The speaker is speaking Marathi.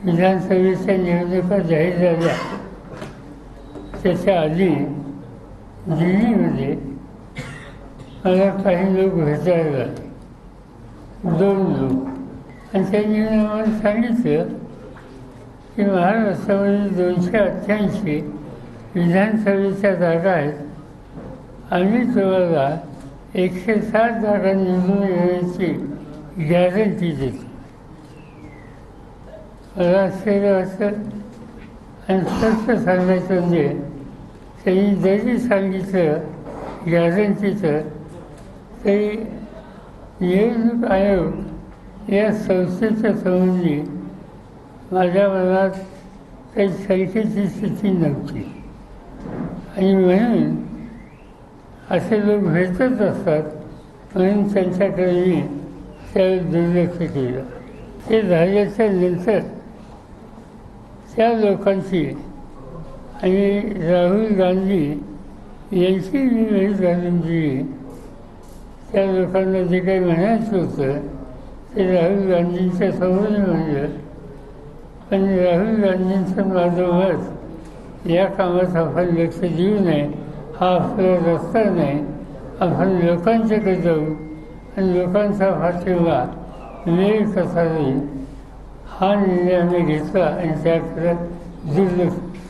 विधानसभेच्या निवडणुका जाहीर झाल्या त्याच्या आधी दिल्लीमध्ये मला काही लोक भेटायला, 2 लोक, आणि त्यांनी आम्हाला सांगितलं की महाराष्ट्रामध्ये 288 विधानसभेच्या जागा आहेत, आम्ही तुम्हाला 107 जागा निवडून येण्याची गॅरंटी देतो. मला आश्चर्य वाटतं आणि स्पष्ट सांगायचं म्हणजे त्यांनी जरी सांगितलं गॅरंटीचं तरी निवडणूक आयोग या संस्थेच्या संबंधी माझ्या मनात काही शंकेची स्थिती नव्हती आणि म्हणून असे लोक भेटत असतात म्हणून त्यांच्याकडे मी त्यावेळी दुर्लक्ष केलं. ते झाल्याच्या नंतर त्या लोकांची आणि राहुल गांधी यांची मी वेळ घालून दिली. त्या लोकांना जे काही म्हणायचं होतं ते राहुल गांधींच्या समोर म्हणलं, पण राहुल गांधींचं माझं मत या कामात आपण लक्ष देऊ नये, हा आपला रस्ता नाही, आपण लोकांच्याकडे जाऊ आणि लोकांचा पाठिंबा वेळ कसा होईल हा निर्णय आम्ही घेतला आणि त्याकडे दुर्लक्ष